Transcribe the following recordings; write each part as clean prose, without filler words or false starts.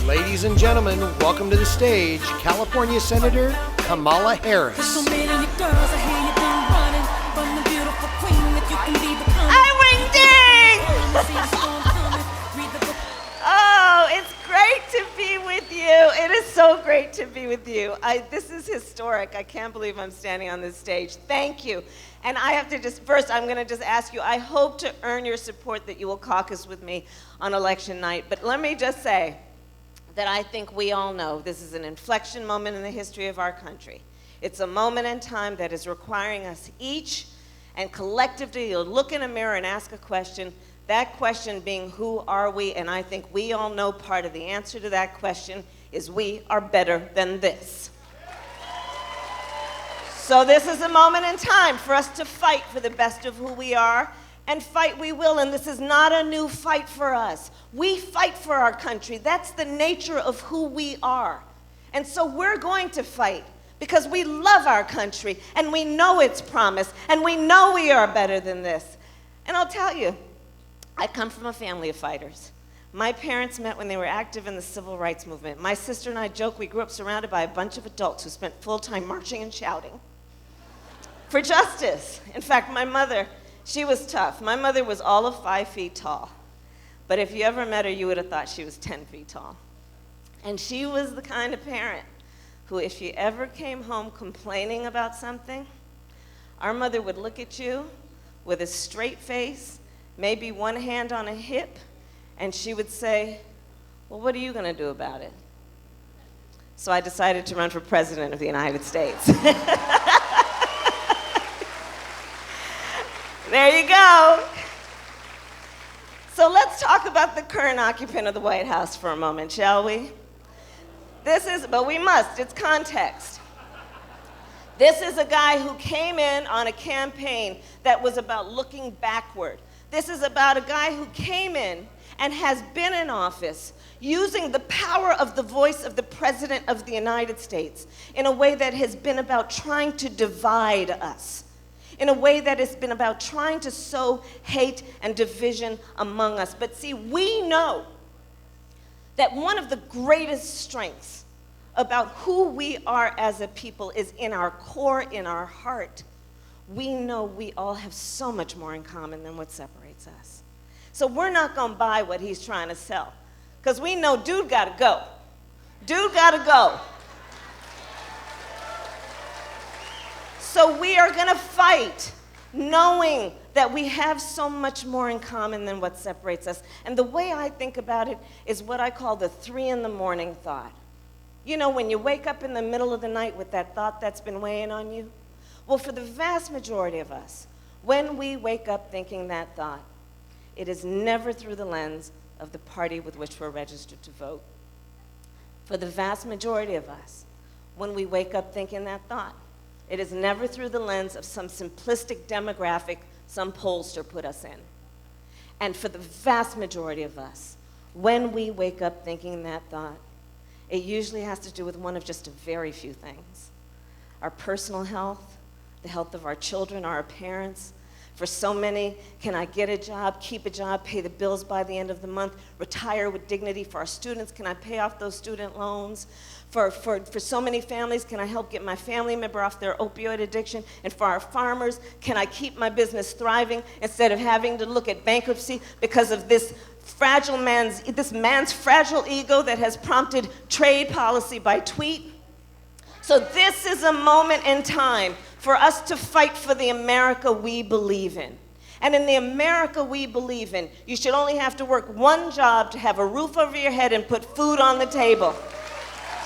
Ladies and gentlemen, welcome to the stage, California Senator Kamala Harris. Oh, it's great to be with you. It is so great to be with you. This is historic. I can't believe I'm standing on this stage. Thank you. And I have to first, I'm going to just ask you, I hope to earn your support that you will caucus with me on election night. But let me just say that I think we all know this is an inflection moment in the history of our country. It's a moment in time that is requiring us each and collectively to look in a mirror and ask a question. That question being, who are we? And I think we all know part of the answer to that question is we are better than this. So this is a moment in time for us to fight for the best of who we are, and fight we will, and this is not a new fight for us. We fight for our country. That's the nature of who we are. And so we're going to fight because we love our country, and we know its promise, and we know we are better than this. And I'll tell you, I come from a family of fighters. My parents met when they were active in the civil rights movement. My sister and I joke we grew up surrounded by a bunch of adults who spent full time marching and shouting for justice. In fact, my mother, she was tough. My mother was all of 5 feet tall. But if you ever met her, you would have thought she was 10 feet tall. And she was the kind of parent who, if she ever came home complaining about something, our mother would look at you with a straight face, maybe one hand on a hip, and she would say, well, what are you going to do about it? So I decided to run for president of the United States. There you go. So let's talk about the current occupant of the White House for a moment, shall we? But we must, it's context. This is a guy who came in on a campaign that was about looking backward. This is about a guy who came in and has been in office using the power of the voice of the President of the United States in a way that has been about trying to divide us, in a way that has been about trying to sow hate and division among us. But see, we know that one of the greatest strengths about who we are as a people is in our core, in our heart. We know we all have so much more in common than what separates us. So we're not going to buy what he's trying to sell, because we know dude got to go. Dude got to go. So we are going to fight, knowing that we have so much more in common than what separates us. And the way I think about it is what I call the 3 a.m. thought. You know, when you wake up in the middle of the night with that thought that's been weighing on you? Well, for the vast majority of us, when we wake up thinking that thought, it is never through the lens of the party with which we're registered to vote. For the vast majority of us, when we wake up thinking that thought, it is never through the lens of some simplistic demographic some pollster put us in. And for the vast majority of us, when we wake up thinking that thought, it usually has to do with one of just a very few things. Our personal health, the health of our children, our parents. For so many, can I get a job, keep a job, pay the bills by the end of the month, retire with dignity? For our students, can I pay off those student loans? For so many families, can I help get my family member off their opioid addiction? And for our farmers, can I keep my business thriving instead of having to look at bankruptcy because of this man's fragile ego that has prompted trade policy by tweet? So this is a moment in time for us to fight for the America we believe in. And in the America we believe in, you should only have to work one job to have a roof over your head and put food on the table.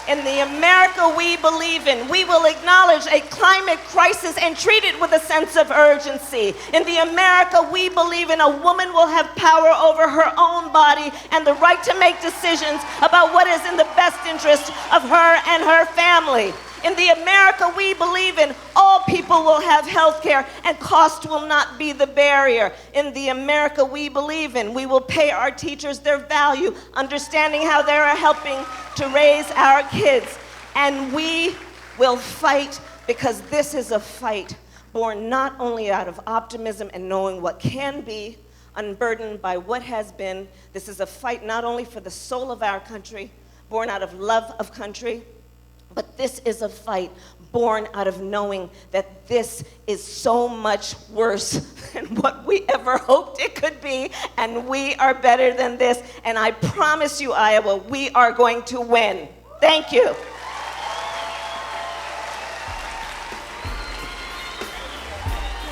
In the America we believe in, we will acknowledge a climate crisis and treat it with a sense of urgency. In the America we believe in, a woman will have power over her own body and the right to make decisions about what is in the best interest of her and her family. In the America we believe in, all people will have health care and cost will not be the barrier. In the America we believe in, we will pay our teachers their value, understanding how they are helping to raise our kids. And we will fight, because this is a fight born not only out of optimism and knowing what can be, unburdened by what has been. This is a fight not only for the soul of our country, born out of love of country, but this is a fight born out of knowing that this is so much worse than what we ever hoped it could be, and we are better than this. And I promise you, Iowa, we are going to win. Thank you.